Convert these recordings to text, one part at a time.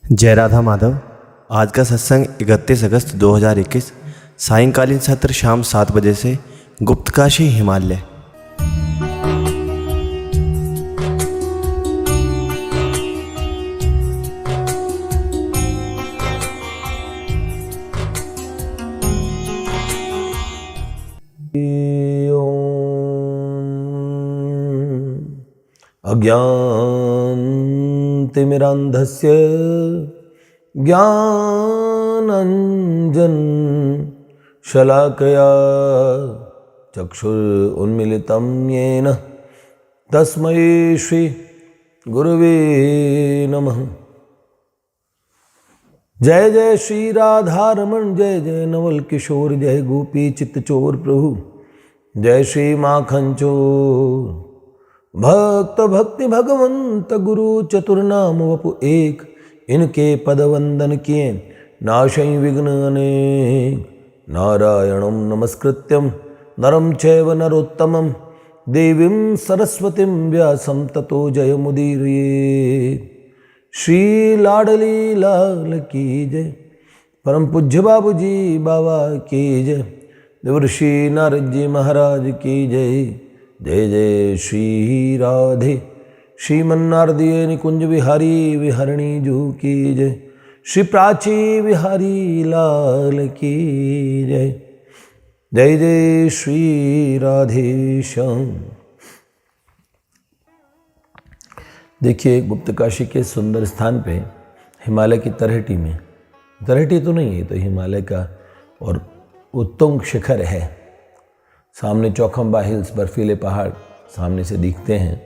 जय राधा माधव। आज का सत्संग 31 अगस्त 2021 सायंकालीन सत्र शाम 7 बजे से गुप्तकाशी हिमालय। अज्ञानतिमिरान्धस्य ज्ञानाञ्जन शलाकया चक्षुरुन्मीलितं येन तस्मै श्री गुरुवे नमः। जय जय श्री राधारमण, जय जय नवल किशोर, जय गोपी चित्तचोर प्रभु, जय श्री माखन चोर। भक्त भक्ति भगवंत गुरु चतुर्नाम वपु एक, इनके पद वंदन किए नाशै विघ्न अनेक। नारायणं नमस्कृत्यं नरं चैव नरोत्तमं देवीं सरस्वतीं व्यासं ततो जयमुदीरयेत्। श्री लाडली लाल की जय, परम पूज्य बाबूजी बाबा की जय, देवर्षि नारद जी महाराज की जय। जय जय श्री राधे श्रीमन्नारदीय निकुंज विहारी विहरणी जू की जय। श्री प्राची विहारी लाल की जय। जय जय श्री राधे श्याम। देखिए, गुप्तकाशी के सुंदर स्थान पे हिमालय की तलहटी में, तलहटी तो नहीं है, तो हिमालय का और उत्तुंग शिखर है। सामने चौखंबा हिल्स, बर्फीले पहाड़ सामने से दिखते हैं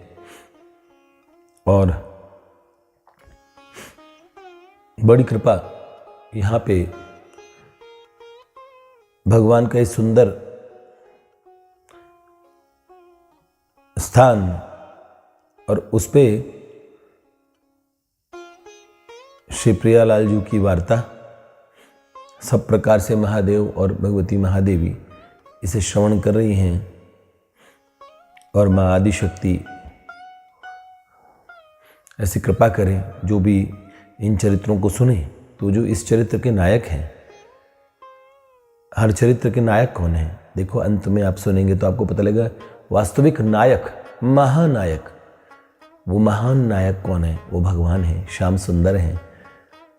और बड़ी कृपा यहाँ पे भगवान का इस सुंदर स्थान और उस पे श्री प्रियालाल जी की वार्ता, सब प्रकार से महादेव और भगवती महादेवी इसे श्रवण कर रही हैं और माँ आदिशक्ति ऐसी कृपा करें जो भी इन चरित्रों को सुने। तो जो इस चरित्र के नायक हैं, हर चरित्र के नायक कौन है, देखो अंत में आप सुनेंगे तो आपको पता लगेगा। वास्तविक नायक, महानायक, वो महान नायक कौन है? वो भगवान है, श्याम सुंदर हैं।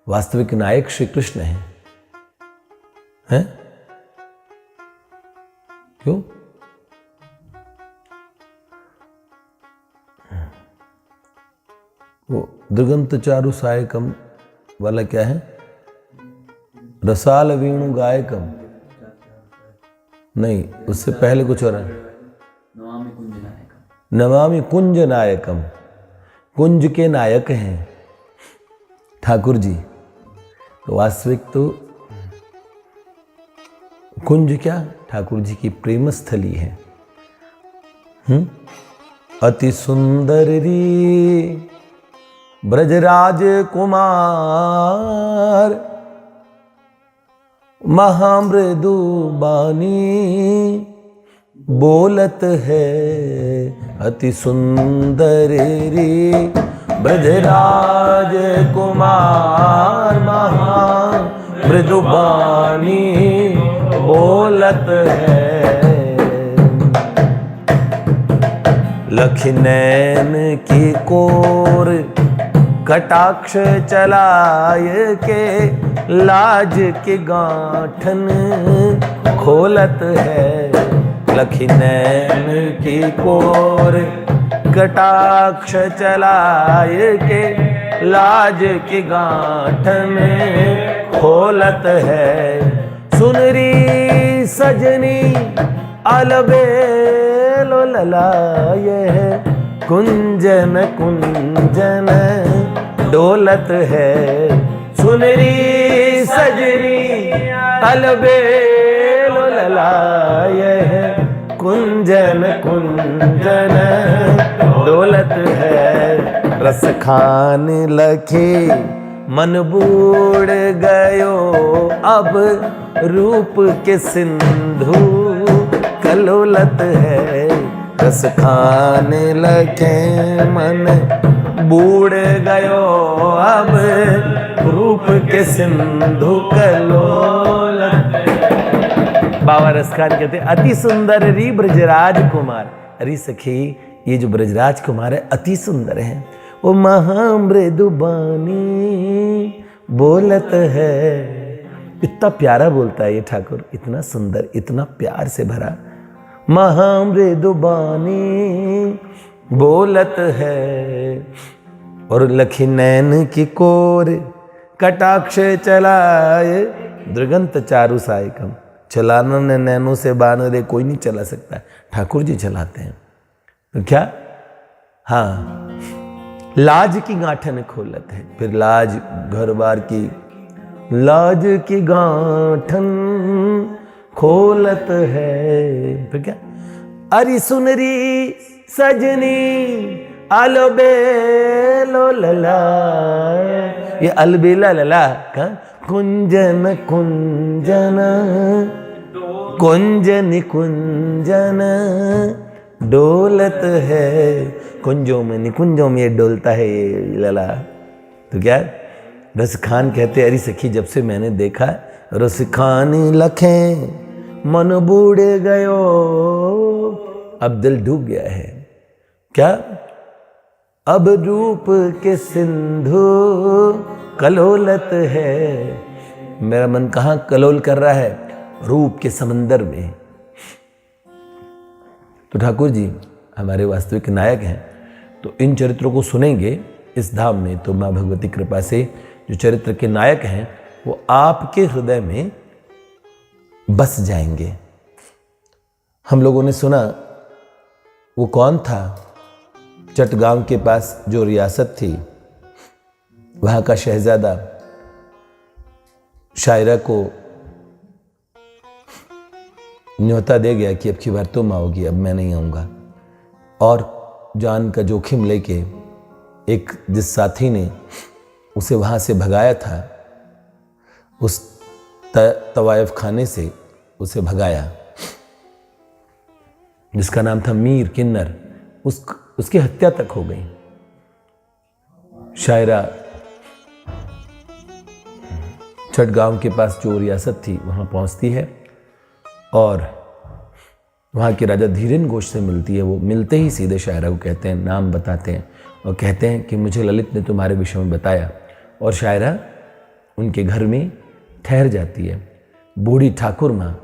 वास्तविक नायक श्री कृष्ण हैं। क्यों? वो दृगंत चारु सायकम वाला क्या है? रसाल वीणु गायकम नहीं, उससे पहले कुछ और है। नमामि कुंज नायकम, कुंज के नायक हैं ठाकुर जी। तो वास्तविक तो कुंज क्या? ठाकुर जी की प्रेम स्थली है। अति सुंदर री ब्रजराज कुमार, महामृदु बानी बोलत है। अति सुंदर री ब्रजराज कुमार, महामृदु बानी बोलत है। लखनैन की कोर कटाक्ष चलाए के, लाज के गांठन खोलत है। लखनैन की कोर कटाक्ष चलाए के, लाज के गांठन खोलत है। सुनरी सजनी अलबेलो ललाए है, कुंजन कुंजन डोलत है। सुनरी सजनी अलबेलो ललाए है, कुंजन कुंजन डोलत है। रस खान लखे मन बूढ़ गयो, अब रूप के सिंधु कलोलत है। रस खाने लगे मन बूढ़ गयो, अब रूप के सिंधु कलोलत। बाबा रसखान कहते अति सुंदर री ब्रजराज कुमार। अरे सखी, ये जो ब्रजराज कुमार है अति सुंदर है। वो महामृदु बानी बोलत है। इतना प्यारा बोलता है ये ठाकुर, इतना सुंदर, इतना प्यार से भरा। महामृदु बानी बोलत है। और लखी नैन की कोर कटाक्ष चलाए, दृगंत चारु सायकम। चलाना ने नैनों से बाण रे कोई नहीं चला सकता, ठाकुर जी चलाते हैं। तो क्या, हाँ, लाज की गांठन खोलत है। फिर लाज, घर बार की लाज की गांठन खोलत है। फिर क्या, अरे सुनरी सजनी आलो बेलो लला। ये अलबेला लला का कुंजन कुंजन कुंजन कुंजन डोलत है। कुंजों में निकुंजों में ये डोलता है ये लला। तो क्या, रसखान कहते अरे सखी, जब से मैंने देखा रसखानी लखें मन बूढ़े गयो। अब दिल डूब गया है। क्या, अब रूप के सिंधु कलोलत है। मेरा मन कहाँ कलोल कर रहा है, रूप के समंदर में। तो ठाकुर जी हमारे वास्तविक नायक हैं। तो इन चरित्रों को सुनेंगे इस धाम में, तो माँ भगवती कृपा से जो चरित्र के नायक हैं वो आपके हृदय में बस जाएंगे। हम लोगों ने सुना वो कौन था, चटगांव के पास जो रियासत थी, वहां का शहजादा शायरा को न्योता दे गया कि अब की बार तुम आओगी, अब मैं नहीं आऊंगा। और जान का जोखिम लेके एक जिस साथी ने उसे वहां से भगाया था, उस तवायफ खाने से उसे भगाया, जिसका नाम था मीर किन्नर, उसकी हत्या तक हो गई। शायरा चटगांव के पास जो रियासत थी वहां पहुंचती है और वहाँ के राजा धीरेन घोष से मिलती है। वो मिलते ही सीधे शायरा को कहते हैं, नाम बताते हैं और कहते हैं कि मुझे ललित ने तुम्हारे विषय में बताया। और शायरा उनके घर में ठहर जाती है। बूढ़ी ठाकुर माँ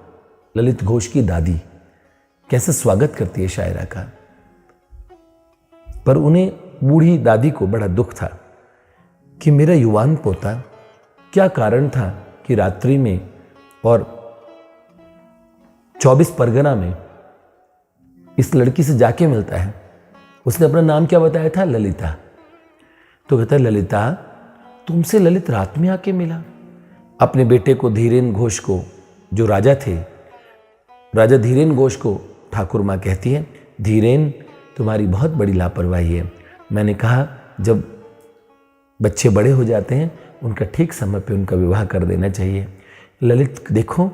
ललित घोष की दादी कैसे स्वागत करती है शायरा का। पर उन्हें, बूढ़ी दादी को बड़ा दुख था कि मेरा युवान पोता, क्या कारण था कि रात्रि में और 24 परगना में इस लड़की से जाके मिलता है। उसने अपना नाम क्या बताया था, ललिता। तो कहता है, ललिता तुमसे ललित रात में आके मिला। अपने बेटे को, धीरेन घोष को, जो राजा थे, राजा धीरेन घोष को ठाकुर माँ कहती है, धीरेन तुम्हारी बहुत बड़ी लापरवाही है। मैंने कहा जब बच्चे बड़े हो जाते हैं उनका ठीक समय पे उनका विवाह कर देना चाहिए। ललित, देखो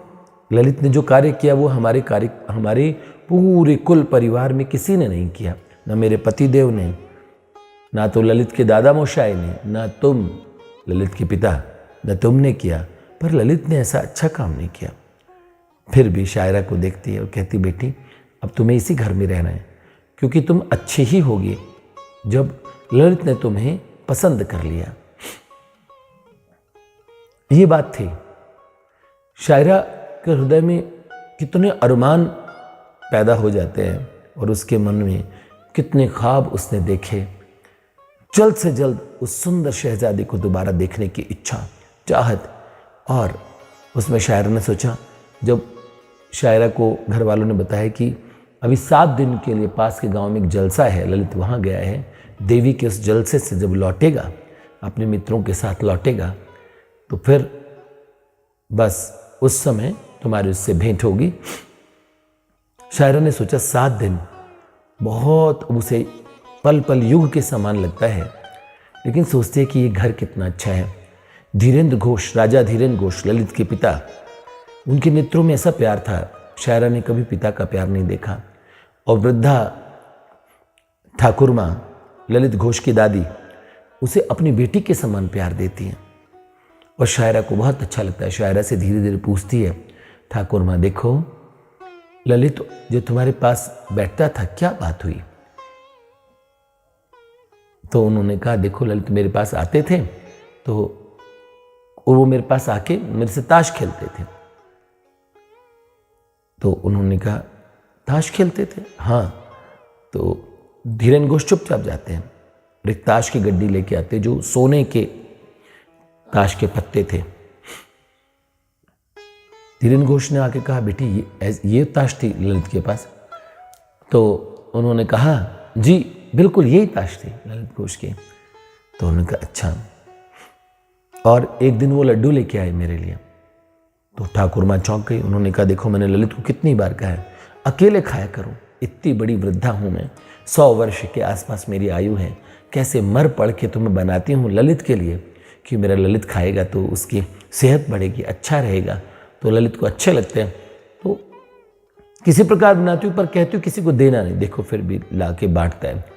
ललित ने जो कार्य किया वो हमारे पूरे कुल परिवार में किसी ने नहीं किया, न मेरे पतिदेव ने, ना तो ललित के दादा मोशाई ने, ना तुम ललित के पिता, न तुमने किया। पर ललित ने ऐसा अच्छा काम नहीं किया। फिर भी शायरा को देखती है और कहती, बेटी अब तुम्हें इसी घर में रहना है, क्योंकि तुम अच्छी ही होगी जब ललित ने तुम्हें पसंद कर लिया। ये बात थी। शायरा के हृदय में कितने अरमान पैदा हो जाते हैं और उसके मन में कितने ख्वाब उसने देखे। जल्द से जल्द उस सुंदर शहजादी को दोबारा देखने की इच्छा, चाहत। और उसमें शायरा ने सोचा, जब शायरा को घर वालों ने बताया कि अभी 7 दिन के लिए पास के गांव में एक जलसा है, ललित वहाँ गया है, देवी के उस जलसे से जब लौटेगा, अपने मित्रों के साथ लौटेगा, तो फिर बस उस समय तुम्हारी उससे भेंट होगी। शायरा ने सोचा 7 दिन बहुत उसे पल पल युग के समान लगता है, लेकिन सोचते हैं कि ये घर कितना अच्छा है। धीरेन्द्र घोष, राजा धीरेन्द्र घोष, ललित के पिता, उनके नेत्रों में ऐसा प्यार था, शायरा ने कभी पिता का प्यार नहीं देखा। और वृद्धा ठाकुर माँ, ललित घोष की दादी, उसे अपनी बेटी के समान प्यार देती हैं। और शायरा को बहुत अच्छा लगता है। शायरा से धीरे धीरे पूछती है, ठाकुर माँ देखो, ललित जो तुम्हारे पास बैठता था, क्या बात हुई? तो उन्होंने कहा, देखो ललित मेरे पास आते थे तो और वो मेरे पास आके मेरे से ताश खेलते थे। तो उन्होंने कहा, ताश खेलते थे? हाँ। तो धीरेन घोष चुपचाप जाते हैं, एक ताश की गड्डी लेके आते जो सोने के ताश के पत्ते थे। धीरेन घोष ने आके कहा, बेटी ये ताश थी ललित के पास? तो उन्होंने कहा, जी बिल्कुल यही ताश थी ललित घोष की। तो उन्होंने कहा, अच्छा। और एक दिन वो लड्डू लेके आए मेरे लिए। तो ठाकुर माँ चौंक गई। उन्होंने कहा, देखो मैंने ललित को कितनी बार कहा है अकेले खाया करो, इतनी बड़ी वृद्धा हूँ मैं, 100 वर्ष के आसपास मेरी आयु है, कैसे मर पड़ के तुम्हें बनाती हूँ ललित के लिए कि मेरा ललित खाएगा तो उसकी सेहत बढ़ेगी, अच्छा रहेगा, तो ललित को अच्छे लगते हैं, तो किसी प्रकार बनाती हूँ, पर कहती हूँ किसी को देना नहीं। देखो फिर भी ला के बांटता है।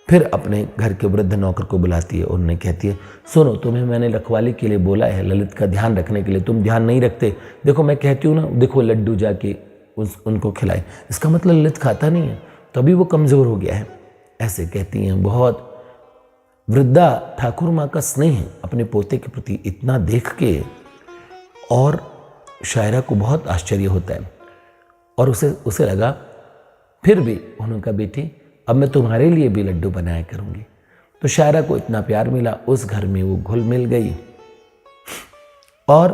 फिर अपने घर के वृद्ध नौकर को बुलाती है और उन्हें कहती है, सुनो तुम्हें मैंने रखवाली के लिए बोला है, ललित का ध्यान रखने के लिए, तुम ध्यान नहीं रखते। देखो मैं कहती हूँ ना, देखो लड्डू जाके उनको खिलाए, इसका मतलब ललित खाता नहीं है, तभी वो कमज़ोर हो गया है। ऐसे कहती हैं। बहुत वृद्धा ठाकुर माँ का स्नेह अपने पोते के प्रति इतना देख के और शायरा को बहुत आश्चर्य होता है और उसे लगा, फिर भी उन्होंने कहा, बेटी अब मैं तुम्हारे लिए भी लड्डू बनाया करूंगी। तो शायरा को इतना प्यार मिला, उस घर में वो घुल मिल गई। और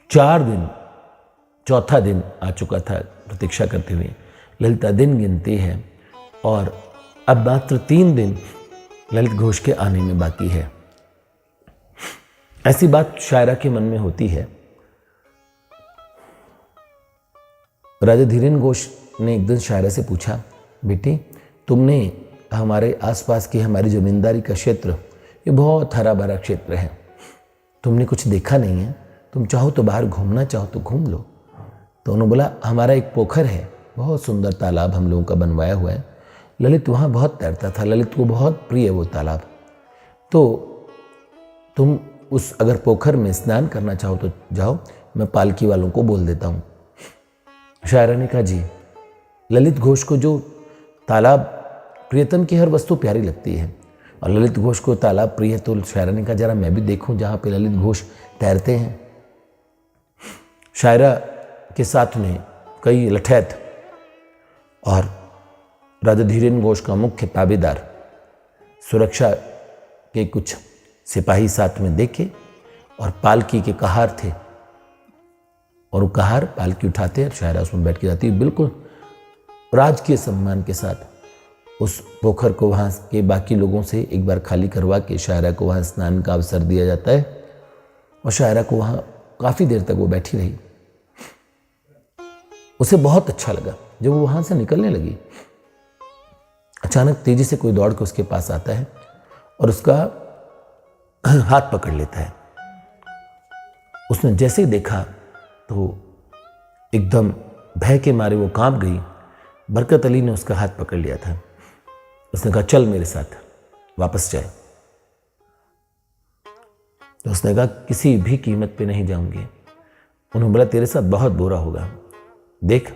4 दिन, चौथा दिन आ चुका था प्रतीक्षा करते हुए। ललिता दिन गिनती है और अब मात्र 3 दिन ललित घोष के आने में बाकी है। ऐसी बात शायरा के मन में होती है। राजा धीरेन घोष ने एक दिन शायरा से पूछा, बेटी तुमने हमारे आसपास की हमारी जमींदारी का क्षेत्र, ये बहुत हरा भरा क्षेत्र है, तुमने कुछ देखा नहीं है, तुम चाहो तो बाहर घूमना चाहो तो घूम लो। तो उन्होंने बोला, हमारा एक पोखर है, बहुत सुंदर तालाब हम लोगों का बनवाया हुआ है, ललित वहाँ बहुत तैरता था, ललित को बहुत प्रिय वो तालाब, तो तुम उस अगर पोखर में स्नान करना चाहो तो जाओ, मैं पालकी वालों को बोल देता हूँ। शायरा ने कहा, जी। ललित घोष को जो तालाब, प्रियतम की हर वस्तु प्यारी लगती है और ललित घोष को तालाब प्रिय है, तो शायरा ने कहा, जरा मैं भी देखूं जहाँ पे ललित घोष तैरते हैं। शायरा के साथ में कई लठैत और राजा धीरेन घोष का मुख्य ताबेदार, सुरक्षा के कुछ सिपाही साथ में देखे और पालकी के कहार थे और वो कहार पालकी उठाते और शायरा उसमें बैठ के जाती है, बिल्कुल राजकीय सम्मान के साथ। उस पोखर को वहाँ के बाकी लोगों से एक बार खाली करवा के शायरा को वहाँ स्नान का अवसर दिया जाता है और शायरा को वहाँ काफ़ी देर तक वो बैठी रही। उसे बहुत अच्छा लगा। जब वो वहाँ से निकलने लगी, अचानक तेजी से कोई दौड़ के उसके पास आता है और उसका हाथ पकड़ लेता है। उसने जैसे ही देखा तो एकदम भय के मारे वो कांप गई। बरकत अली ने उसका हाथ पकड़ लिया था। उसने कहा, चल मेरे साथ वापस जाए। तो उसने कहा, किसी भी कीमत पे नहीं जाऊंगी। उन्होंने बोला, तेरे साथ बहुत बुरा होगा, देख।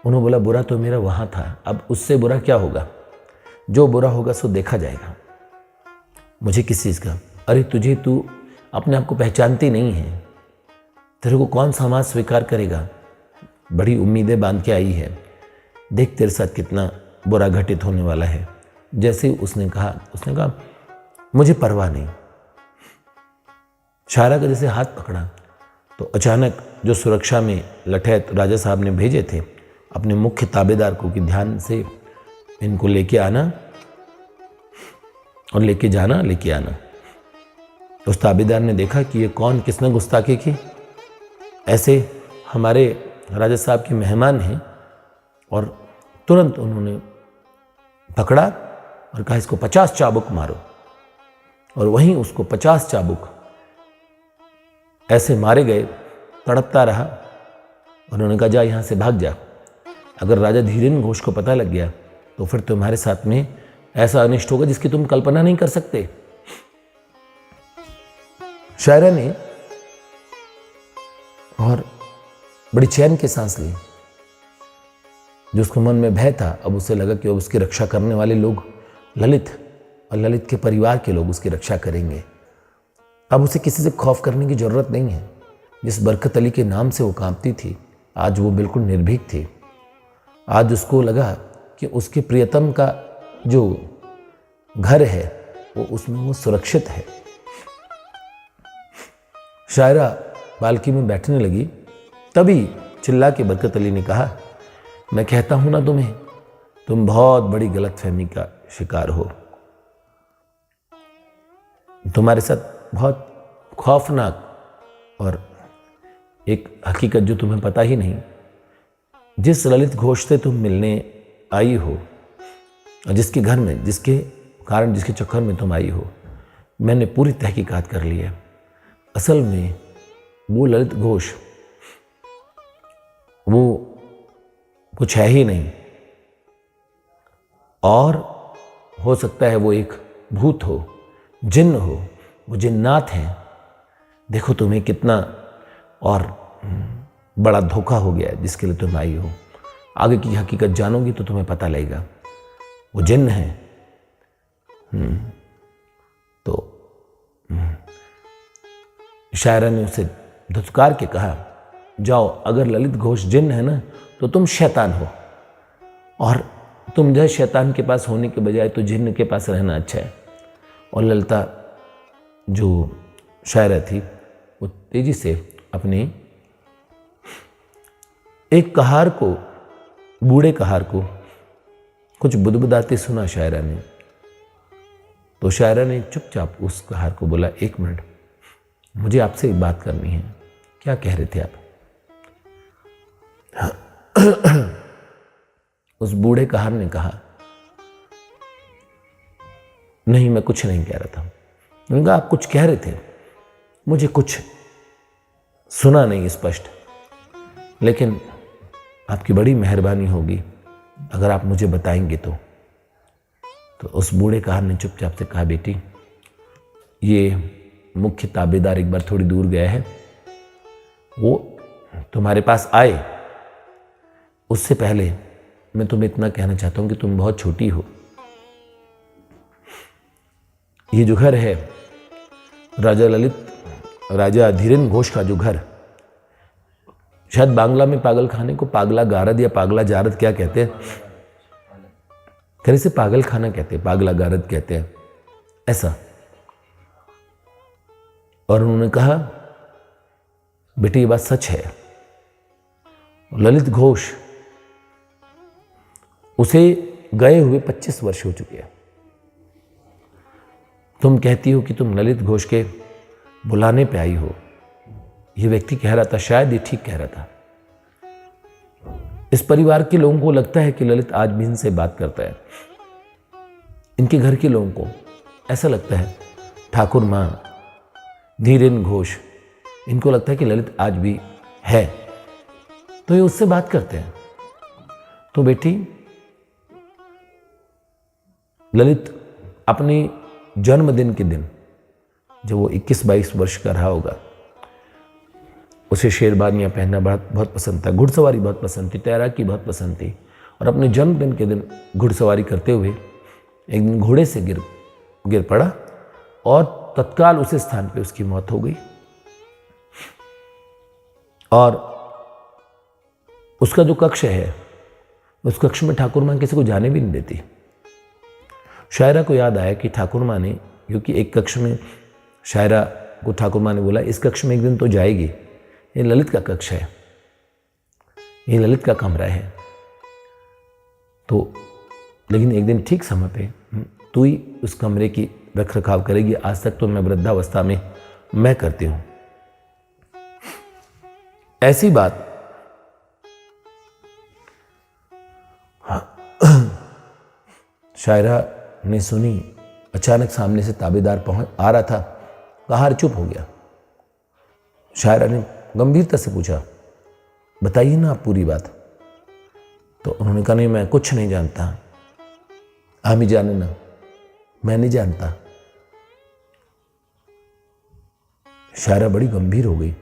उन्होंने बोला, बुरा तो मेरा वहां था, अब उससे बुरा क्या होगा, जो बुरा होगा सो देखा जाएगा, मुझे किस चीज़ का। अरे तुझे, तू अपने आप को पहचानती नहीं है, तेरे को कौन समाज स्वीकार करेगा, बड़ी उम्मीदें बांध के आई है, देख तेरे साथ कितना बुरा घटित होने वाला है। जैसे उसने कहा मुझे परवाह नहीं। शायरा का जैसे हाथ पकड़ा तो अचानक जो सुरक्षा में लठैत राजा साहब ने भेजे थे अपने मुख्य ताबेदार को कि ध्यान से इनको लेके आना और लेके जाना, लेके आना। उस ताबेदार ने देखा कि ये कौन, किसने गुस्ताखी की, ऐसे हमारे राजा साहब के मेहमान हैं, और तुरंत उन्होंने पकड़ा और कहा, इसको 50 चाबुक मारो। और वहीं उसको 50 चाबुक ऐसे मारे गए, तड़पता रहा। उन्होंने कहा, जा यहाँ से भाग जा, अगर राजा धीरेन घोष को पता लग गया तो फिर तुम्हारे साथ में ऐसा अनिष्ट होगा जिसकी तुम कल्पना नहीं कर सकते। शायरा ने और बड़ी चैन की सांस ली। जो उसके मन में भय था, अब उसे लगा कि अब उसकी रक्षा करने वाले लोग ललित और ललित के परिवार के लोग उसकी रक्षा करेंगे। अब उसे किसी से खौफ करने की जरूरत नहीं है। जिस बरकत अली के नाम से वो कांपती थी, आज वो बिल्कुल निर्भीक थी। आज उसको लगा कि उसके प्रियतम का जो घर है वो उसमें वो सुरक्षित है। शायरा बाल्की में बैठने लगी, तभी चिल्ला के बरकत अली ने कहा, मैं कहता हूं ना तुम्हें, तुम बहुत बड़ी गलतफहमी का शिकार हो। तुम्हारे साथ बहुत खौफनाक और एक हकीकत जो तुम्हें पता ही नहीं, जिस ललित घोष से तुम मिलने आई हो और जिसके घर में, जिसके कारण, जिसके चक्कर में तुम आई हो, मैंने पूरी तहकीकात कर ली है। असल में वो ललित घोष वो कुछ है ही नहीं, और हो सकता है वो एक भूत हो, जिन्न हो, वो जिन्नात हैं। देखो तुम्हें कितना और बड़ा धोखा हो गया है जिसके लिए तुम आई हो। आगे की हकीकत जानोगी तो तुम्हें पता लगेगा, वो जिन्न है। तो शायरा ने उसे धुतकार के कहा, जाओ, अगर ललित घोष जिन्न है ना तो तुम शैतान हो, और तुम जो शैतान के पास होने के बजाय तो जिन्न के पास रहना अच्छा है। और ललिता जो शायरा थी वो तेजी से अपने एक कहार को, बूढ़े कहार को कुछ बुदबुदाते सुना शायरा ने। तो शायरा ने चुपचाप उस कहार को बोला, एक मिनट, मुझे आपसे एक बात करनी है। क्या कह रहे थे आप? उस बूढ़े कहार ने कहा, नहीं, मैं कुछ नहीं कह रहा था। उन्होंने कहा, आप कुछ कह रहे थे, मुझे कुछ सुना नहीं स्पष्ट, लेकिन आपकी बड़ी मेहरबानी होगी अगर आप मुझे बताएंगे तो। उस बूढ़े कहार ने चुपचाप से कहा, बेटी, ये मुख्य ताबेदार एक बार थोड़ी दूर गया है, वो तुम्हारे पास आए उससे पहले मैं तुम्हें इतना कहना चाहता हूं कि तुम बहुत छोटी हो। ये जो घर है राजा ललित, राजा धीरेन घोष का जो घर, शायद बांग्ला में पागल खाने को पागला गारद या पागला जारद क्या कहते हैं, खैर इसे पागल खाना कहते हैं, पागला गारद कहते हैं, ऐसा। और उन्होंने कहा, बेटी ये बात सच है, ललित घोष उसे गए हुए 25 वर्ष हो चुके हैं। तुम कहती हो कि तुम ललित घोष के बुलाने पे आई हो। यह व्यक्ति कह रहा था, शायद ये ठीक कह रहा था। इस परिवार के लोगों को लगता है कि ललित आज भी इनसे बात करता है। इनके घर के लोगों को ऐसा लगता है, ठाकुर मां, धीरेन घोष, इनको लगता है कि ललित आज भी है, तो ये उससे बात करते हैं। तो बेटी, ललित अपने जन्मदिन के दिन, जब वो 21-22 वर्ष का रहा होगा, उसे शेरबानियाँ पहनना बहुत पसंद था, घुड़सवारी बहुत पसंद थी, तैराकी बहुत पसंद थी। और अपने जन्मदिन के दिन घुड़सवारी करते हुए एक दिन घोड़े से गिर पड़ा और तत्काल उस स्थान पे उसकी मौत हो गई। और उसका जो कक्ष है, उस कक्ष में ठाकुर मां किसी को जाने भी नहीं देती। शायरा को याद आया कि ठाकुर मां ने, क्योंकि एक कक्ष में शायरा को ठाकुर मां ने बोला, इस कक्ष में एक दिन तो जाएगी, ये ललित का कक्ष है, ये ललित का कमरा है। तो लेकिन एक दिन ठीक समय पे तू ही उस कमरे की रख रखाव करेगी, आज तक तो मैं वृद्धावस्था में मैं करती हूं। ऐसी बात शायरा ने सुनी। अचानक सामने से ताबेदार आ रहा था, कहार चुप हो गया। शायरा ने गंभीरता से पूछा, बताइए ना आप पूरी बात। तो उन्होंने कहा, नहीं, मैं कुछ नहीं जानता, आप ही जाने ना, मैं नहीं जानता। शायरा बड़ी गंभीर हो गई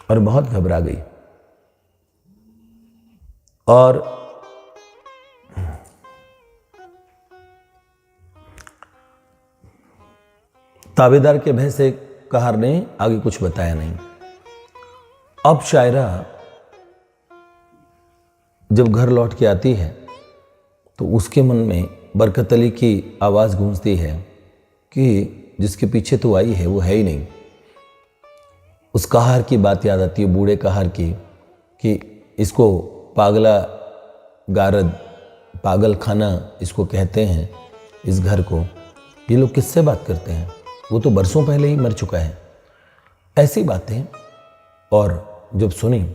और बहुत घबरा गई और ताबेदार के भय से कहार ने आगे कुछ बताया नहीं। अब शायरा जब घर लौट के आती है तो उसके मन में बरकत अली की आवाज़ गूंजती है कि जिसके पीछे तो आई है वो है ही नहीं। उस कहार की बात याद आती है, बूढ़े कहार की, कि इसको पागला गारद, पागल खाना इसको कहते हैं, इस घर को। ये लोग किससे बात करते हैं, वो तो बरसों पहले ही मर चुका है। ऐसी बातें और जब सुनी,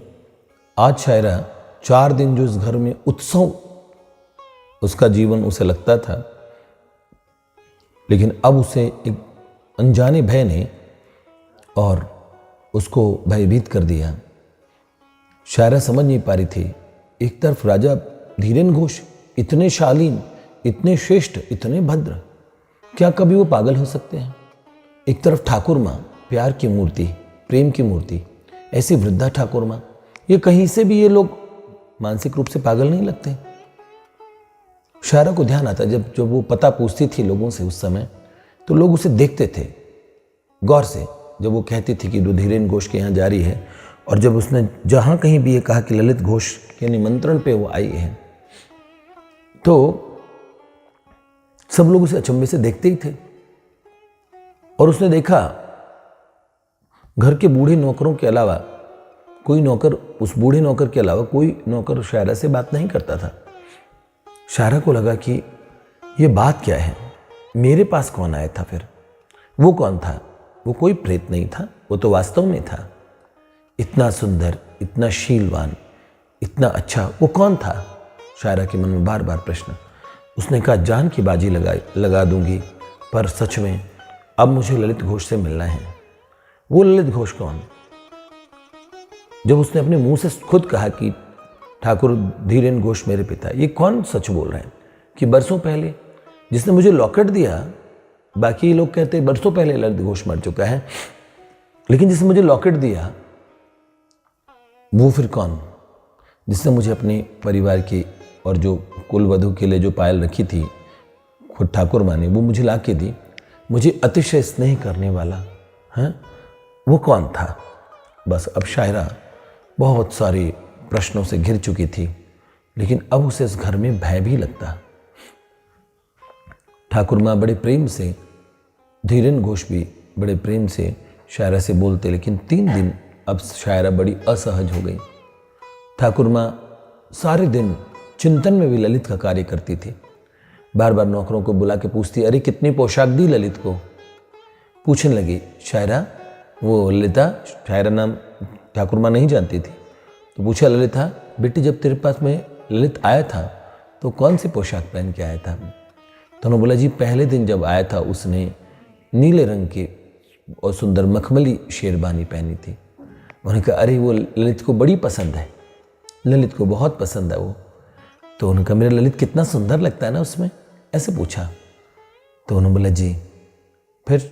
आज शायरा 4 दिन जो इस घर में उत्सव उसका जीवन उसे लगता था, लेकिन अब उसे एक अनजाने भय ने और उसको भयभीत कर दिया। शायरा समझ नहीं पा रही थी, एक तरफ राजा धीरेन घोष इतने शालीन, इतने श्रेष्ठ, इतने भद्र, क्या कभी वो पागल हो सकते हैं? एक तरफ ठाकुर माँ, प्यार की मूर्ति, प्रेम की मूर्ति, ऐसी वृद्धा ठाकुर माँ, ये कहीं से भी ये लोग मानसिक रूप से पागल नहीं लगते। शायरा को ध्यान आता, जब वो पता पूछती थी लोगों से उस समय, तो लोग उसे देखते थे गौर से। जब वो कहती थी कि धीरेन घोष के यहाँ जा रही है, और जब उसने जहाँ कहीं भी ये कहा कि ललित घोष के निमंत्रण पे वो आई है, तो सब लोग उसे अचंभे से देखते ही थे। और उसने देखा घर के बूढ़े नौकरों के अलावा कोई नौकर, उस बूढ़े नौकर के अलावा कोई नौकर शायरा से बात नहीं करता था। शायरा को लगा कि ये बात क्या है, मेरे पास कौन आया था फिर? वो कौन था? वो कोई प्रेत नहीं था, वो तो वास्तव में था। इतना सुंदर, इतना शीलवान, इतना अच्छा, वो कौन था? शायरा के मन में बार बार प्रश्न। उसने कहा, जान की बाजी लगा दूंगी, पर सच में अब मुझे ललित घोष से मिलना है। वो ललित घोष कौन? जब उसने अपने मुंह से खुद कहा कि ठाकुर धीरेन घोष मेरे पिता, ये कौन सच बोल रहे हैं कि बरसों पहले जिसने मुझे लॉकेट दिया, बाकी लोग कहते हैं बरसों पहले ललित घोष मर चुका है, लेकिन जिसने मुझे लॉकेट दिया वो फिर कौन? जिसने मुझे अपने परिवार की और जो कुल वधू के लिए जो पायल रखी थी खुद ठाकुर माँ ने, वो मुझे ला के दी, मुझे अतिशय स्नेह करने वाला है, वो कौन था? बस अब शायरा बहुत सारे प्रश्नों से घिर चुकी थी, लेकिन अब उसे इस घर में भय भी लगता। ठाकुर माँ बड़े प्रेम से, धीरेन घोष भी बड़े प्रेम से शायरा से बोलते, लेकिन 3 दिन अब शायरा बड़ी असहज हो गई। ठाकुर माँ सारे दिन चिंतन में भी ललित का कार्य करती थी। बार बार नौकरों को बुला के पूछती, अरे कितनी पोशाक दी ललित को? पूछने लगी शायरा, वो ललिता, शायरा नाम ठाकुर माँ नहीं जानती थी, तो पूछा, ललिता बेटी जब तेरे पास में ललित आया था तो कौन सी पोशाक पहन के आया था? तो उन्होंने बोला, जी पहले दिन जब आया था उसने नीले रंग की और सुंदर मखमली शेरवानी पहनी थी। उन्होंने कहा, अरे वो ललित को बड़ी पसंद है, ललित को बहुत पसंद है वो। तो उन्होंने कहा, मेरा ललित कितना सुंदर लगता है ना उसमें, ऐसे पूछा। तो उन्होंने बोला, जी। फिर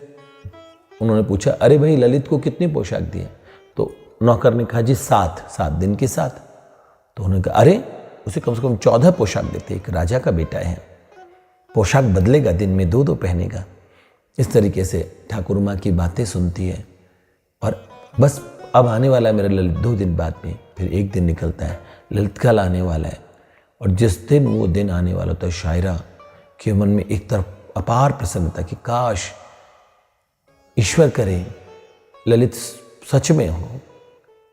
उन्होंने पूछा, अरे भाई ललित को कितनी पोशाक दी है? तो नौकर ने कहा, जी 7 दिन के 7। तो उन्होंने कहा, अरे उसे कम से कम 14 पोशाक देते, एक राजा का बेटा है, पोशाक बदलेगा, दिन में 2 पहनेगा। इस तरीके से ठाकुर माँ की बातें सुनती है। और बस अब आने वाला है मेरा ललित 2 दिन बाद में, फिर 1 दिन निकलता है, ललित कल आने वाला है। और जिस दिन वो दिन आने वाला होता है, शायरा के मन में एक तरफ अपार प्रसन्नता कि काश ईश्वर करे ललित सच में हो,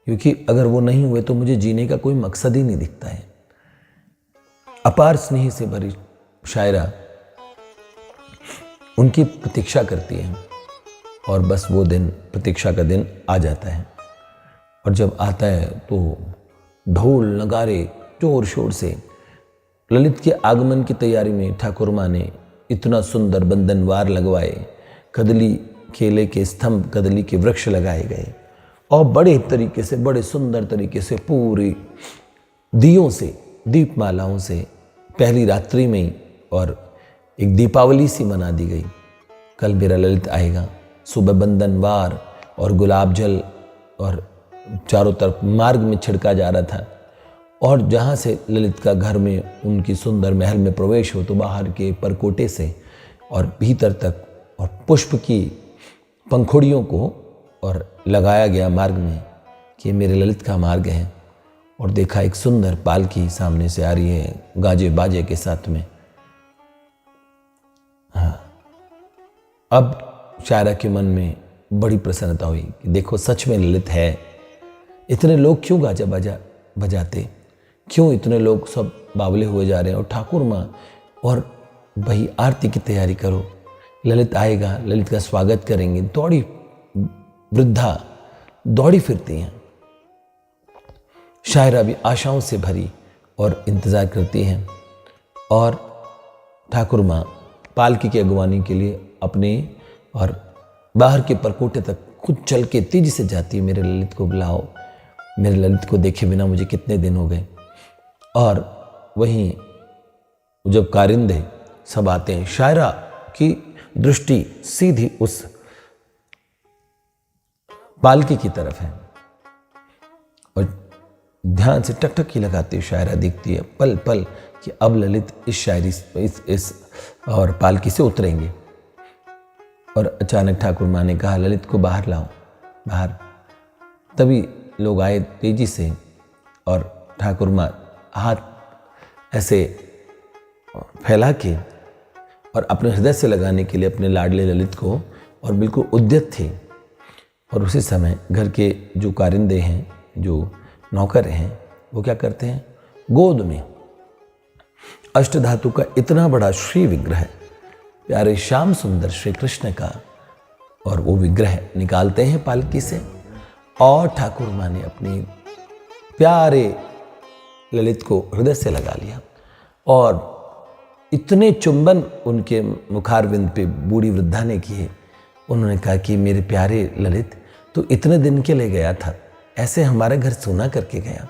क्योंकि अगर वो नहीं हुए तो मुझे जीने का कोई मकसद ही नहीं दिखता है। अपार स्नेह से भरी शायरा उनकी प्रतीक्षा करती है, और बस वो दिन, प्रतीक्षा का दिन आ जाता है। और जब आता है तो ढोल नगारे जोर शोर से ललित के आगमन की तैयारी में ठाकुर माँ ने इतना सुंदर बंधनवार लगवाए, कदली केले के स्तंभ, कदली के वृक्ष लगाए गए, और बड़े तरीके से, बड़े सुंदर तरीके से पूरी दियों से, दीपमालाओं से पहली रात्रि में ही और एक दीपावली सी मना दी गई। कल मेरा ललित आएगा, सुबह बंधनवार और गुलाब जल और चारों तरफ मार्ग में छिड़का जा रहा था। और जहाँ से ललित का घर में उनकी सुंदर महल में प्रवेश हो तो बाहर के परकोटे से और भीतर तक और पुष्प की पंखुड़ियों को और लगाया गया मार्ग में कि मेरे ललित का मार्ग है। और देखा एक सुंदर पालकी सामने से आ रही है गाजे बाजे के साथ में। हाँ, अब शायरा के मन में बड़ी प्रसन्नता हुई कि देखो सच में ललित है। इतने लोग क्यों गाजा बाजा बजाते, क्यों इतने लोग सब बावले हुए जा रहे हैं। और ठाकुर माँ और भाई आरती की तैयारी करो, ललित आएगा, ललित का स्वागत करेंगे। दौड़ी वृद्धा दौड़ी फिरती हैं। शायरा भी आशाओं से भरी और इंतज़ार करती हैं। और ठाकुर माँ पालकी की अगवानी के लिए अपने और बाहर के परकोटे तक खुद चल के तेजी से जाती है। मेरे ललित को बुलाओ, मेरे ललित को देखे बिना मुझे कितने दिन हो गए। और वहीं जब कारिंदे सब आते हैं, शायरा की दृष्टि सीधी उस पालकी की तरफ है और ध्यान से टकटकी लगाती हुई शायरा देखती है पल पल कि अब ललित इस शायरी इस और पालकी से उतरेंगे। और अचानक ठाकुर माँ ने कहा ललित को बाहर लाओ, बाहर। तभी लोग आए तेजी से और ठाकुर माँ हाथ ऐसे फैला के और अपने हृदय से लगाने के लिए अपने लाडले ललित को और बिल्कुल उद्यत थे। और उसी समय घर के जो कारिंदे हैं, जो नौकर हैं, वो क्या करते हैं, गोद में अष्टधातु का इतना बड़ा श्री विग्रह, प्यारे श्याम सुंदर श्री कृष्ण का, और वो विग्रह निकालते हैं पालकी से। और ठाकुर माँ ने अपने प्यारे ललित को हृदय से लगा लिया और इतने चुंबन उनके मुखारविंद पे बूढ़ी वृद्धा ने किए। उन्होंने कहा कि मेरे प्यारे ललित, तू इतने दिन के लिए गया था, ऐसे हमारे घर सोना करके गया।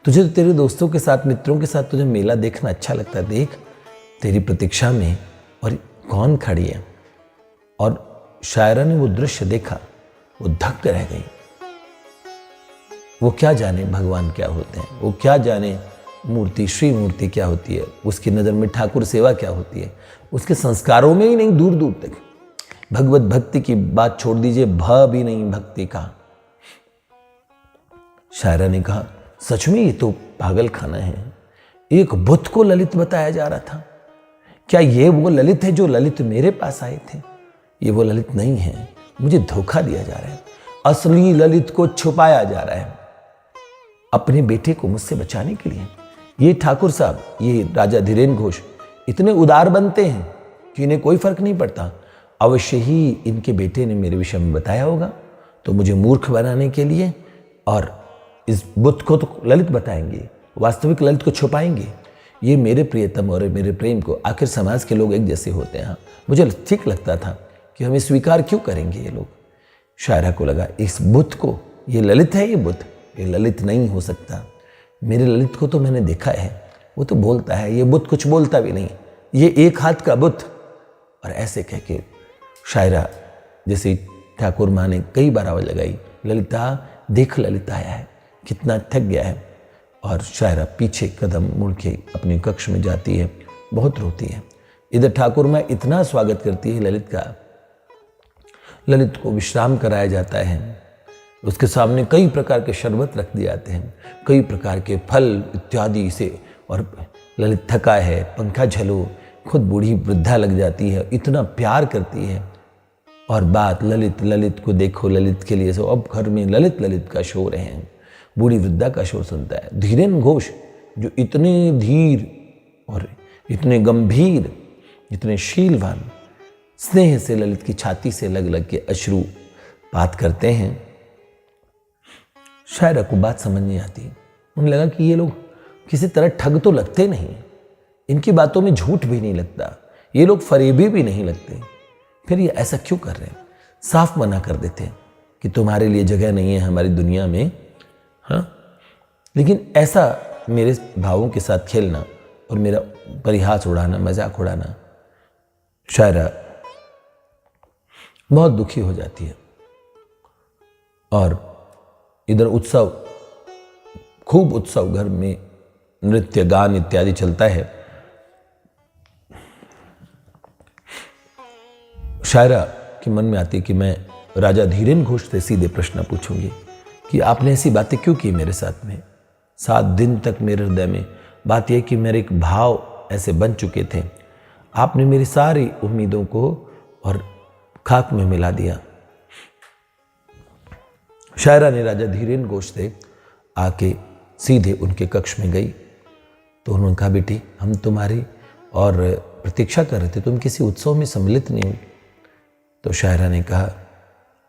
तुझे तो तेरे दोस्तों के साथ, मित्रों के साथ तुझे मेला देखना अच्छा लगता है। देख तेरी प्रतीक्षा में और कौन खड़ी है। और शायरा ने वो दृश्य देखा, वो धक्क रह गई। वो क्या जाने भगवान क्या होते हैं, वो क्या जाने मूर्ति, श्री मूर्ति क्या होती है, उसकी नज़र में ठाकुर सेवा क्या होती है, उसके संस्कारों में ही नहीं, दूर दूर तक भगवत भक्ति की बात छोड़ दीजिए, भ भी नहीं भक्ति का। शायरा ने कहा सच में ये तो पागल खाना है। एक बुद्ध को ललित बताया जा रहा था, क्या ये वो ललित है जो ललित मेरे पास आए थे? ये वो ललित नहीं है, मुझे धोखा दिया जा रहा है। असली ललित को छुपाया जा रहा है अपने बेटे को मुझसे बचाने के लिए। ये ठाकुर साहब, ये राजा धीरेन्द्र घोष इतने उदार बनते हैं कि इन्हें कोई फर्क नहीं पड़ता। अवश्य ही इनके बेटे ने मेरे विषय में बताया होगा, तो मुझे मूर्ख बनाने के लिए और इस बुद्ध को तो ललित बताएंगे, वास्तविक ललित को छुपाएंगे। ये मेरे प्रियतम और मेरे प्रेम को, आखिर समाज के लोग एक जैसे होते हैं। मुझे ठीक लगता था कि हमें स्वीकार क्यों करेंगे ये लोग। शायरा को लगा इस बुद्ध को, ये ललित है, ये बुद्ध, ये ललित नहीं हो सकता। मेरे ललित को तो मैंने देखा है, वो तो बोलता है, ये बुद्ध कुछ बोलता भी नहीं, ये एक हाथ का बुद्ध। और ऐसे कह के शायरा, जैसे ठाकुर माँ ने कई बार आवाज लगाई, ललिता देख, ललित आया है, कितना थक गया है। और शायरा पीछे कदम मुड़ के अपने कक्ष में जाती है, बहुत रोती है। इधर ठाकुर माँ इतना स्वागत करती है ललित का। ललित को विश्राम कराया जाता है, उसके सामने कई प्रकार के शरबत रख दिए जाते हैं, कई प्रकार के फल इत्यादि से। और ललित थका है, पंखा झलो, खुद बूढ़ी वृद्धा लग जाती है, इतना प्यार करती है। और बात ललित, ललित को देखो, ललित के लिए सो। अब घर में ललित ललित का शोर है, बूढ़ी वृद्धा का शोर सुनता है। धीरेन्द्र घोष जो इतने धीर और इतने गंभीर, इतने शीलवान, स्नेह से ललित की छाती से लग लग के अश्रु पात करते हैं। शायरा को बात समझ नहीं आती। उन्हें लगा कि ये लोग किसी तरह ठग तो लगते नहीं, इनकी बातों में झूठ भी नहीं लगता, ये लोग फरेबी भी नहीं लगते, फिर ये ऐसा क्यों कर रहे हैं? साफ मना कर देते कि तुम्हारे लिए जगह नहीं है हमारी दुनिया में। हाँ, लेकिन ऐसा मेरे भावों के साथ खेलना और मेरा परिहास उड़ाना, मजाक उड़ाना, शायरा बहुत दुखी हो जाती है। और इधर उत्सव, खूब उत्सव, घर में नृत्य गान इत्यादि चलता है। शायरा के मन में आती है कि मैं राजा धीरेन घोष से सीधे प्रश्न पूछूंगी कि आपने ऐसी बातें क्यों की मेरे साथ में। 7 दिन तक मेरे हृदय में बात यह कि मेरे एक भाव ऐसे बन चुके थे, आपने मेरी सारी उम्मीदों को और खाक में मिला दिया। शायरा ने राजा धीरेन घोष से आके सीधे उनके कक्ष में गई तो उन्होंने कहा, बेटी हम तुम्हारी और प्रतीक्षा कर रहे थे, तुम किसी उत्सव में सम्मिलित नहीं हुई। तो शायरा ने कहा,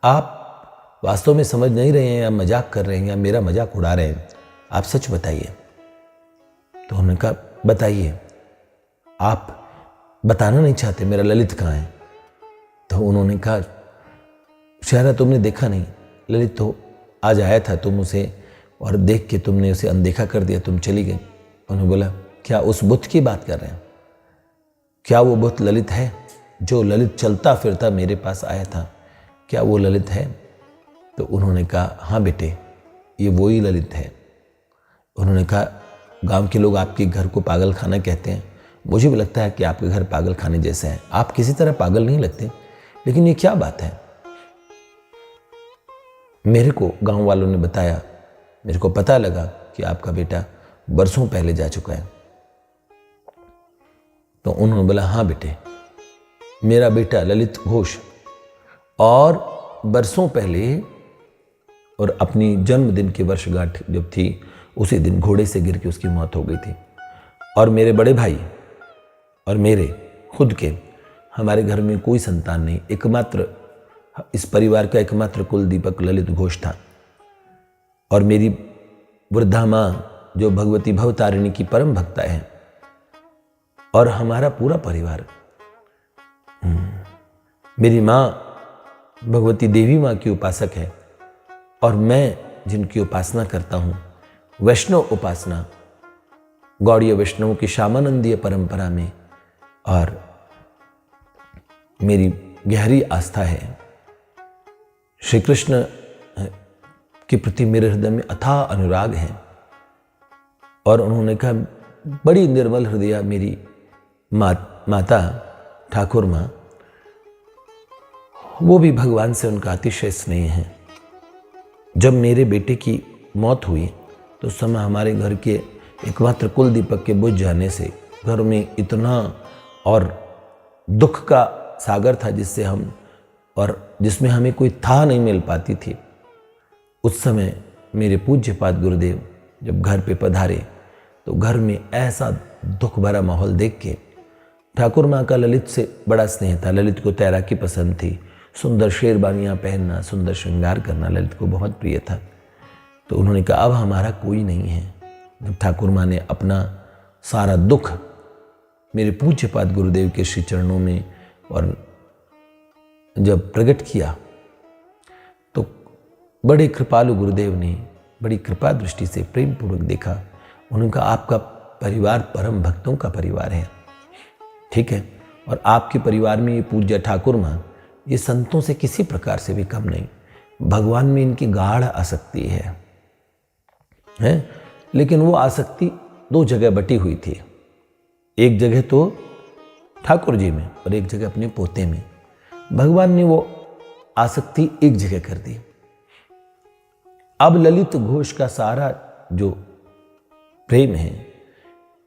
आप वास्तव में समझ नहीं रहे हैं या मजाक कर रहे हैं या मेरा मजाक उड़ा रहे हैं, आप सच बताइए। तो उन्होंने कहा, बताइए, आप बताना नहीं चाहते मेरा ललित कहाँ है। तो उन्होंने कहा, शायरा तुमने देखा नहीं, ललित तो आज आया था, तुम उसे और देख के तुमने उसे अनदेखा कर दिया, तुम चली गई। उन्होंने बोला, क्या उस बुत की बात कर रहे हैं? क्या वो बुत ललित है जो ललित चलता फिरता मेरे पास आया था? क्या वो ललित है? तो उन्होंने कहा, हाँ बेटे, ये वही ललित है। उन्होंने कहा, गांव के लोग आपके घर को पागल खाना कहते हैं, मुझे भी लगता है कि आपके घर पागल खाने जैसे है, आप किसी तरह पागल नहीं लगते, लेकिन ये क्या बात है? मेरे को गांव वालों ने बताया, मेरे को पता लगा कि आपका बेटा बरसों पहले जा चुका है। तो उन्होंने बोला, हाँ बेटे, मेरा बेटा ललित घोष और बरसों पहले और अपनी जन्मदिन की वर्षगांठ जब थी उसी दिन घोड़े से गिर के उसकी मौत हो गई थी। और मेरे बड़े भाई और मेरे खुद के, हमारे घर में कोई संतान नहीं, एकमात्र इस परिवार का एकमात्र कुल दीपक ललित घोष था। और मेरी वृद्धा माँ जो भगवती भवतारिणी की परम भक्ता है, और हमारा पूरा परिवार, मेरी माँ भगवती देवी माँ की उपासक है और मैं जिनकी उपासना करता हूँ वैष्णव उपासना, गौड़ीय वैष्णव की श्यामानंदीय परंपरा में, और मेरी गहरी आस्था है श्री कृष्ण के प्रति, मेरे हृदय में अथाह अनुराग है। और उन्होंने कहा, बड़ी निर्मल हृदया मेरी माता ठाकुर माँ, वो भी भगवान से उनका अतिशय स्नेह है। जब मेरे बेटे की मौत हुई तो उस समय हमारे घर के एकमात्र कुल दीपक के बुझ जाने से घर में इतना और दुख का सागर था जिसमें हमें कोई था नहीं मिल पाती थी। उस समय मेरे पूज्यपाद गुरुदेव जब घर पे पधारे तो घर में ऐसा दुख भरा माहौल देख के, ठाकुर माँ का ललित से बड़ा स्नेह था, ललित को तैराकी पसंद थी, सुंदर शेरबानियाँ पहनना, सुंदर श्रृंगार करना ललित को बहुत प्रिय था। तो उन्होंने कहा, अब हमारा कोई नहीं है। जब ठाकुर माँ ने अपना सारा दुख मेरे पूज्यपाद गुरुदेव के श्री चरणों में और जब प्रकट किया तो बड़े कृपालु गुरुदेव ने बड़ी कृपा दृष्टि से प्रेम पूर्वक देखा। उन्होंने कहा, आपका परिवार परम भक्तों का परिवार है, ठीक है, और आपके परिवार में ये पूज्य ठाकुर माँ ये संतों से किसी प्रकार से भी कम नहीं, भगवान में इनकी गाढ़ आसक्ति है, लेकिन वो आसक्ति 2 जगह बटी हुई थी। एक जगह तो ठाकुर जी में और एक जगह अपने पोते में। भगवान ने वो आसक्ति एक जगह कर दी। अब ललित घोष का सारा जो प्रेम है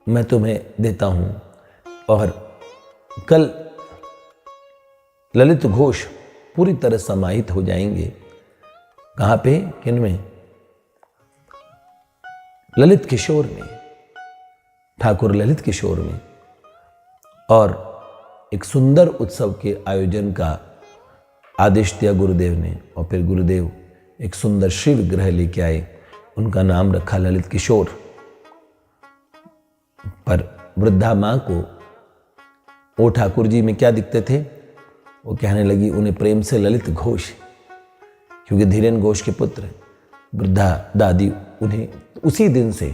मैं तुम्हें देता हूं, और कल ललित घोष पूरी तरह समाहित हो जाएंगे। कहां पे? किनमें? ललित किशोर में, ठाकुर ललित किशोर में। और एक सुंदर उत्सव के आयोजन का आदेश दिया गुरुदेव ने, और फिर गुरुदेव एक सुंदर श्री विग्रह लेके आए, उनका नाम रखा ललित किशोर। पर वृद्धा मां को वो ठाकुर जी में क्या दिखते थे? वो कहने लगी उन्हें प्रेम से ललित घोष, क्योंकि धीरेन घोष के पुत्र वृद्धा दादी उन्हें उसी दिन से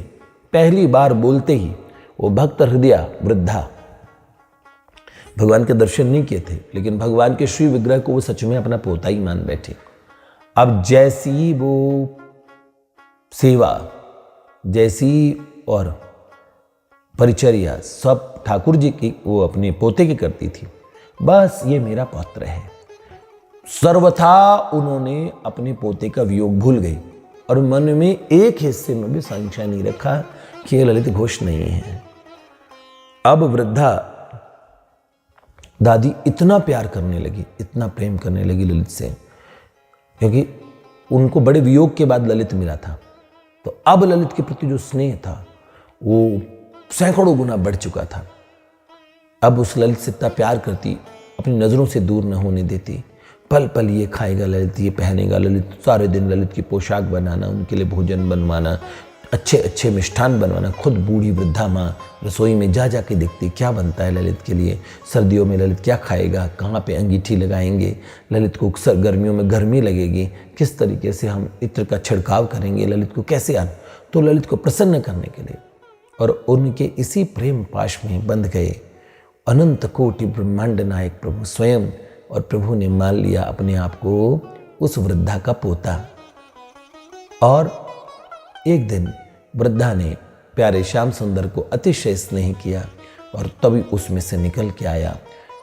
पहली बार बोलते ही वो भक्त हृदया वृद्धा भगवान के दर्शन नहीं किए थे, लेकिन भगवान के श्री विग्रह को वो सच में अपना पोता ही मान बैठे। अब जैसी वो सेवा, जैसी और परिचर्या सब ठाकुर जी की वो अपने पोते की करती थी, बस ये मेरा पौत्र है, सर्वथा उन्होंने अपने पोते का वियोग भूल गई और मन में एक हिस्से में भी संशय नहीं रखा कि ये ललित घोष नहीं है। अब वृद्धा दादी इतना प्यार करने लगी, इतना प्रेम करने लगी ललित से, क्योंकि उनको बड़े वियोग के बाद ललित मिला था। तो अब ललित के प्रति जो स्नेह था वो सैकड़ों गुना बढ़ चुका था। अब उस ललित से इतना प्यार करती, अपनी नज़रों से दूर न होने देती। पल पल ये खाएगा ललित, ये पहनेगा ललित, सारे दिन ललित की पोशाक बनाना, उनके लिए भोजन बनवाना, अच्छे अच्छे मिष्ठान बनवाना। खुद बूढ़ी वृद्धा माँ रसोई में जा जा के देखती क्या बनता है ललित के लिए, सर्दियों में ललित क्या खाएगा, कहाँ पे अंगीठी लगाएंगे, ललित को गर्मियों में गर्मी लगेगी, किस तरीके से हम इत्र का छिड़काव करेंगे, ललित को कैसे आना। तो ललित को प्रसन्न करने के लिए और उनके इसी प्रेम पाश में बंध गए अनंत कोटि ब्रह्मांड नायक प्रभु स्वयं। और प्रभु ने मान लिया अपने आप को उस वृद्धा का पोता। और एक दिन वृद्धा ने प्यारे श्याम सुंदर को अतिशय स्नेह किया और तभी उसमें से निकल के आया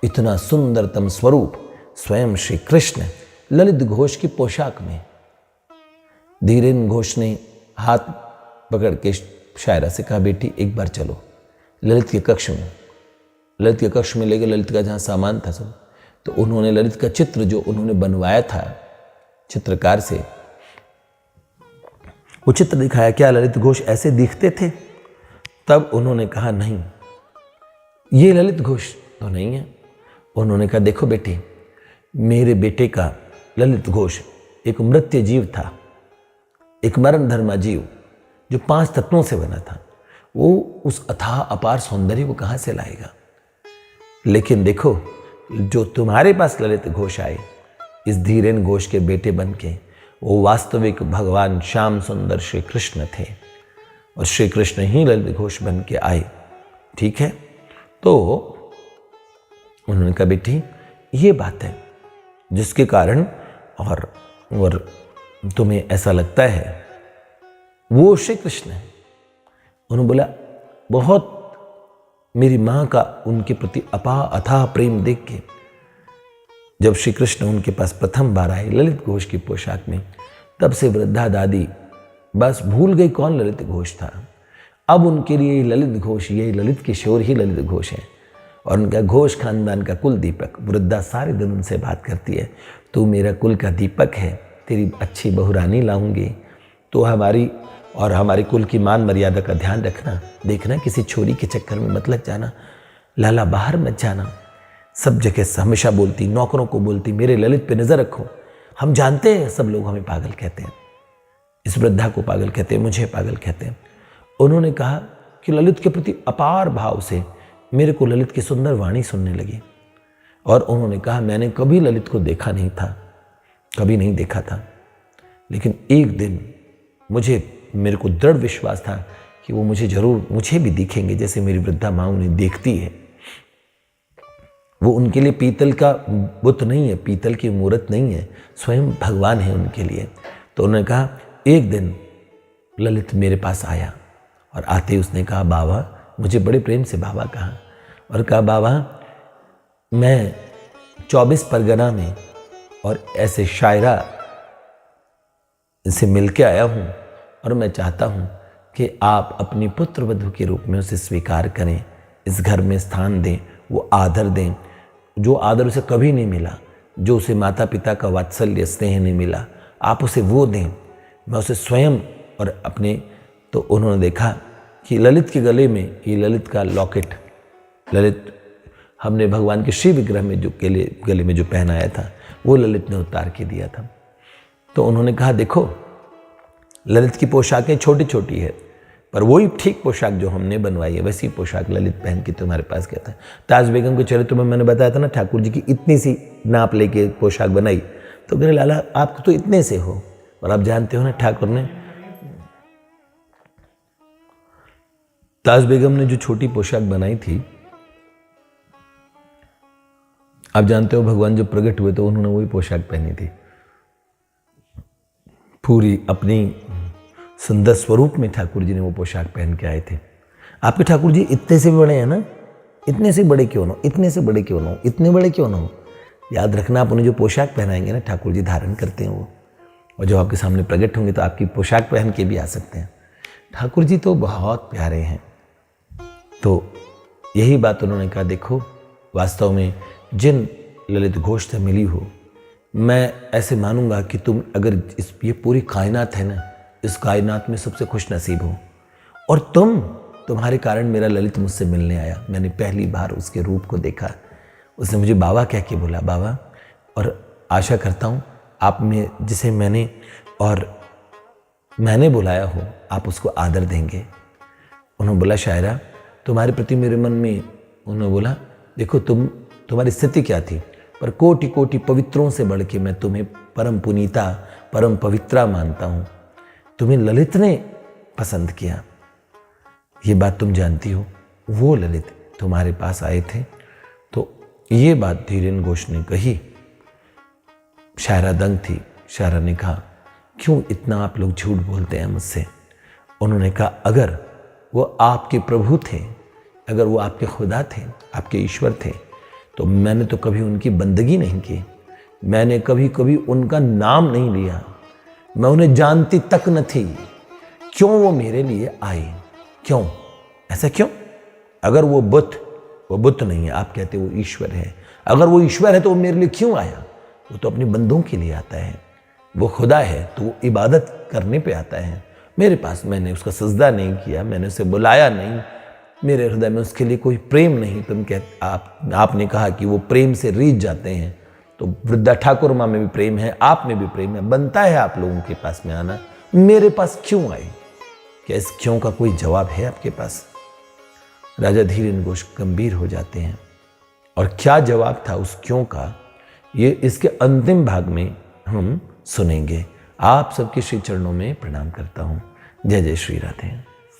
इतना सुंदरतम स्वरूप स्वयं श्री कृष्ण ललित घोष की पोशाक में। धीरेन घोष ने हाथ पकड़ के शायरा से कहा, बेटी एक बार चलो ललित के कक्ष में। ललित के कक्ष में ले गए, ललित का जहाँ सामान था सब। तो उन्होंने ललित का चित्र जो उन्होंने बनवाया था चित्रकार से, वो चित्र दिखाया। क्या ललित घोष ऐसे दिखते थे? तब उन्होंने कहा नहीं, ये ललित घोष तो नहीं है। उन्होंने कहा देखो बेटी, मेरे बेटे का ललित घोष एक मृत्य जीव था, एक मरण धर्मा जीव जो 5 तत्वों से बना था। वो उस अथाह अपार सौंदर्य को कहाँ से लाएगा। लेकिन देखो जो तुम्हारे पास ललित घोष आए, इस धीरेन घोष के बेटे बन के, वो वास्तविक भगवान श्याम सुंदर श्री कृष्ण थे और श्री कृष्ण ही ललित घोष बन के आए। ठीक है, तो उन्होंने कहा बेटी ये बात है जिसके कारण और तुम्हें ऐसा लगता है वो श्री कृष्ण है। उन्होंने बोला बहुत मेरी माँ का उनके प्रति अथाह प्रेम देख के जब श्री कृष्ण उनके पास प्रथम बार आए ललित घोष की पोशाक में, तब से वृद्धा दादी बस भूल गई कौन ललित घोष था। अब उनके लिए ललित घोष, ये ललित किशोर ही ललित घोष है और उनका घोष खानदान का कुल दीपक। वृद्धा सारे दिन उनसे बात करती है, तू मेरा कुल का दीपक है, तेरी अच्छी बहुरानी लाऊंगी, तो हमारी कुल की मान मर्यादा का ध्यान रखना, देखना किसी छोरी के चक्कर में मत लग जाना, लाला बाहर मत जाना। सब जगह हमेशा बोलती, नौकरों को बोलती, मेरे ललित पे नजर रखो। हम जानते हैं सब लोग हमें पागल कहते हैं, इस वृद्धा को पागल कहते हैं, मुझे पागल कहते हैं। उन्होंने कहा कि ललित के प्रति अपार भाव से मेरे को ललित की सुंदर वाणी सुनने लगी और उन्होंने कहा मैंने कभी ललित को देखा नहीं था, कभी नहीं देखा था, लेकिन एक दिन मेरे को दृढ़ विश्वास था कि वो मुझे भी दिखेंगे जैसे मेरी वृद्धा माँ उन्हें देखती है। वो उनके लिए पीतल का बुत नहीं है, पीतल की मूर्त नहीं है, स्वयं भगवान है उनके लिए। तो उन्होंने कहा एक दिन ललित मेरे पास आया और आते ही उसने कहा बाबा, मुझे बड़े प्रेम से बाबा कहा और कहा बाबा मैं 24 परगना में और ऐसे शायरा से मिल के आया हूँ और मैं चाहता हूँ कि आप अपनी पुत्र वधू के रूप में उसे स्वीकार करें, इस घर में स्थान दें, वो आदर दें जो आदर उसे कभी नहीं मिला, जो उसे माता पिता का वात्सल्य स्नेह नहीं मिला, आप उसे वो दें, मैं उसे स्वयं और अपने। तो उन्होंने देखा कि ललित के गले में ये ललित का लॉकेट, ललित हमने भगवान के श्री विग्रह में जो गले में जो पहनाया था वो ललित ने उतार के दिया था। तो उन्होंने कहा देखो ललित की पोशाकें छोटी छोटी है, पर वही ठीक पोशाक जो हमने बनवाई है वैसी पोशाक ललित पहन के तुम्हारे पास गया था। ताज बेगम के चरित्र में मैंने बताया था ना, ठाकुर जी की इतनी सी नाप लेके पोशाक बनाई, तो कह लाला आप तो इतने से हो, और आप जानते हो ना ठाकुर ने ताज बेगम ने जो छोटी पोशाक बनाई थी आप जानते हो भगवान जब प्रकट हुए तो उन्होंने वही पोशाक पहनी थी, पूरी अपनी सुंदर स्वरूप में ठाकुर जी ने वो पोशाक पहन के आए थे। आपके ठाकुर जी इतने से बड़े हैं ना, इतने से बड़े क्यों ना हो, इतने से बड़े क्यों ना हो, इतने बड़े क्यों ना हो, याद रखना आप उन्हें जो पोशाक पहनाएंगे ना ठाकुर जी धारण करते हैं वो, और जब आपके सामने प्रकट होंगे तो आपकी पोशाक पहन के भी आ सकते हैं। ठाकुर जी तो बहुत प्यारे हैं। तो यही बात उन्होंने कहा, देखो वास्तव में जिन ललित घोष से मिली हो, मैं ऐसे मानूंगा कि तुम अगर ये पूरी कायनात है ना, इस कायनात में सबसे खुश नसीब हो, और तुम्हारे कारण मेरा ललित मुझसे मिलने आया। मैंने पहली बार उसके रूप को देखा। उसने मुझे बाबा कह के बोला, बाबा, और आशा करता हूँ आप में जिसे मैंने बुलाया हो आप उसको आदर देंगे। उन्होंने बोला, शायरा तुम्हारे प्रति मेरे मन में, उन्होंने बोला, देखो तुम्हारी स्थिति क्या थी, पर कोटि कोटि पवित्रों से बढ़ के मैं तुम्हें परम पुनीता परम पवित्रा मानता हूँ। तुम्हें ललित ने पसंद किया, ये बात तुम जानती हो। वो ललित तुम्हारे पास आए थे। तो ये बात धीरेन घोष ने कही। शायरा दंग थी। शायरा ने कहा, क्यों इतना आप लोग झूठ बोलते हैं मुझसे। उन्होंने कहा, अगर वो आपके प्रभु थे, अगर वो आपके खुदा थे, आपके ईश्वर थे, तो मैंने तो कभी उनकी बंदगी नहीं की, मैंने कभी उनका नाम नहीं लिया, मैं उन्हें जानती तक न थी। क्यों वो मेरे लिए आए, क्यों, ऐसा क्यों? अगर वो बुत नहीं है, आप कहते वो ईश्वर है, अगर वो ईश्वर है तो वो मेरे लिए क्यों आया? वो तो अपने बंदों के लिए आता है। वो खुदा है तो वो इबादत करने पे आता है। मेरे पास, मैंने उसका सजदा नहीं किया, मैंने उसे बुलाया नहीं, मेरे हृदय में उसके लिए कोई प्रेम नहीं। तुम आपने कहा कि वो प्रेम से रीझ जाते हैं, तो वृद्धा ठाकुर माँ में भी प्रेम है, आप में भी प्रेम है, बनता है आप लोगों के पास में आना। मेरे पास क्यों आए? क्या इस क्यों का कोई जवाब है आपके पास? राजा धीरेन घोष गंभीर हो जाते हैं। और क्या जवाब था उस क्यों का, ये इसके अंतिम भाग में हम सुनेंगे। आप सबके श्री चरणों में प्रणाम करता हूँ। जय जय श्री राधे।